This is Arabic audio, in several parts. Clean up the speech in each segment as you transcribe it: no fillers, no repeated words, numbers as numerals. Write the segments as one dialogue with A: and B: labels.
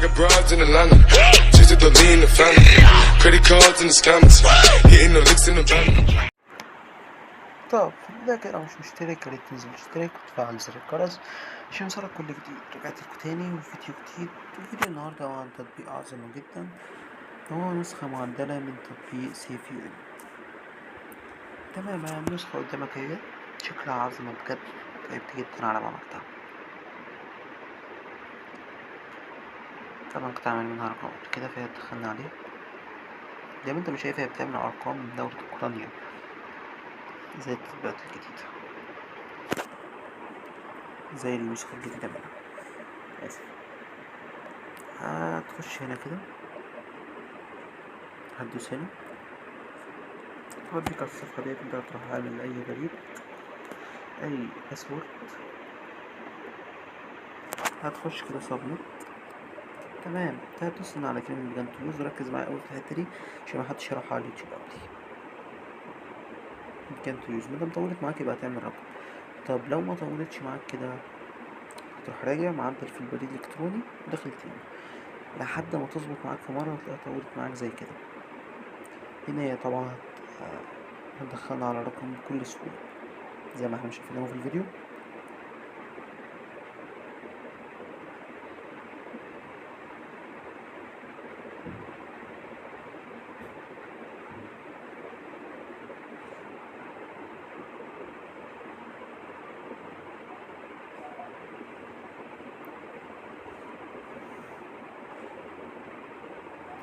A: got broads in Atlanta. Just to lean the family. Credit cards and the scammers. Hitting the licks in the van.
B: طب في البداية كده لو مش مشترك ياريت تنزل تشترك وتفعل زر الجرس عشان يوصلك كل جديد. رجعت لكم تاني وفيديو جديد. الفيديو النهاردة هو عن تطبيق عظمة جدا، هو نسخة معدلة من تطبيق CFUN. تمام، النسخة قدامك اهي، شكلها عظمة بجد، تعبت جدا على ما عملتها. طبعا كنت عامل منها رقم كده، فهي دخلنا عليه زي ما انت مش شايف، هي بتعمل أرقام من دولة أوكرانيا زي التطبيقات الجديدة، زي النسخة الجديدة منها. آسف، هتخش هنا كده، هتدوس هنا، هوديك على الصفحة ديت. انت هتروح عامل أي بريد، أي باسورد، هتخش كده سبميت. تمام، هتدوس على كلمة بيجان تو يوز، وركز معايا أوي في الحتة دي عشان محدش يروح على اليوتيوب قبلي. بيجان تو يوز مادام طولت معاك يبقى هتعمل رقم. طب لو ما طولتش معاك كده، هتروح راجع معدل في البريد الإلكتروني وداخل تاني لحد ما تظبط معاك. في مرة هتلاقيها طولت معاك زي كده. هنا هي طبعا هتدخلنا على رقم بكل سهولة زي ما احنا شايفينه في الفيديو.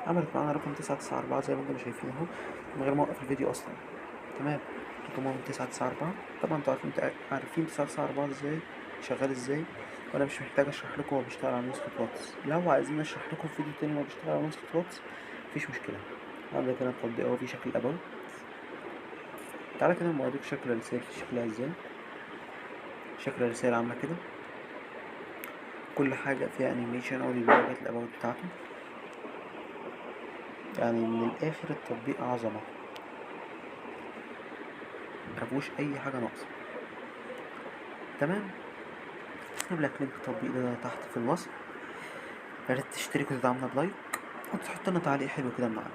B: عملت معانا رقم 994 زي ما انتم شايفين اهو، من غير ما اوقف الفيديو اصلا. تمام، رقمهم 994. طبعا انتوا عارفين 994 ازاي شغال ازاي، وانا مش محتاج اشرح لكم هو بيشتغل على نسخة واتس. لو عايزين اشرح لكم في فيديو تاني هو بيشتغل على نسخة واتس مفيش مشكلة. عندك هنا التطبيق اهو في شكل الاباوت. تعالى كده نوريك شكل الرسائل في شكلها ازاي. شكل الرسائل عاملة كده، كل حاجة فيها انيميشن او درجات الاباوت بتاعته. يعني من الاخر التطبيق عظمة، مفيهوش اي حاجة ناقصة. تمام، هسيب لك لينك التطبيق ده تحت في الوصف. ياريت تشترك وتدعمنا بلايك وتحط لنا تعليق حلو كده من عندك.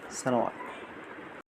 B: السلام عليكم.